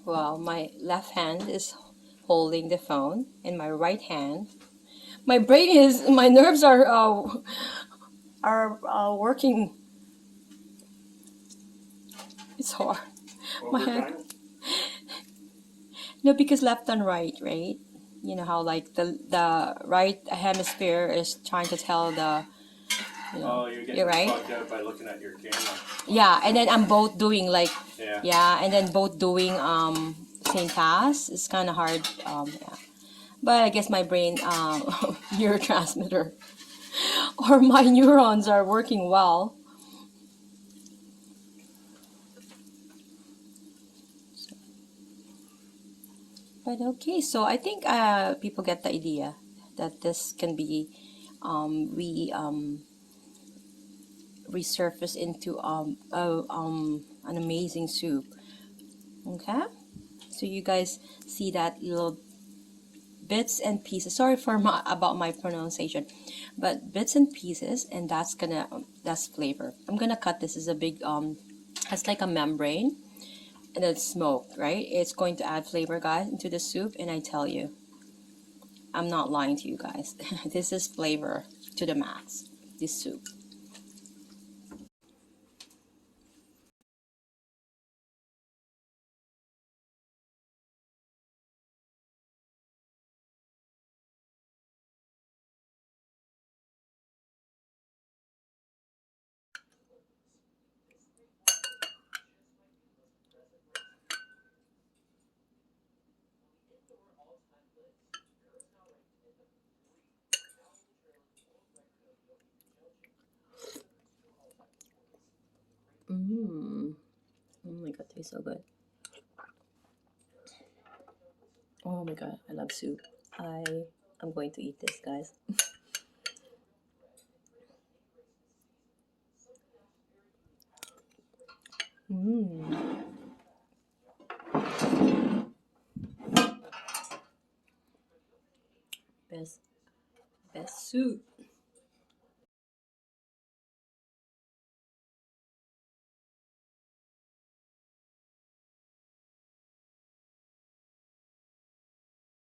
Well, my left hand is holding the phone, and my right hand, my brain is, my nerves are working. It's hard. My hand, no, because left and right, right? You know how like the right hemisphere is trying to tell the, you know, you're getting you're right. plugged out by looking at your camera. Yeah, and then I'm both doing like, Yeah. yeah, and then both doing same task. It's kind of hard. Yeah. But I guess my brain neurotransmitter or my neurons are working well. But okay, so I think people get the idea that this can be resurface into an amazing soup. Okay, so you guys see that little bits and pieces. Sorry for about my pronunciation, but bits and pieces, and that's gonna that's flavor. I'm gonna cut this as a big it's like a membrane, and then smoke. Right, it's going to add flavor, guys, into the soup, and I tell you, I'm not lying to you guys. This is flavor to the max. This soup. Mmm. Oh my god, tastes so good. Oh my god, I love soup. I'm going to eat this, guys. Mmm. Best best soup.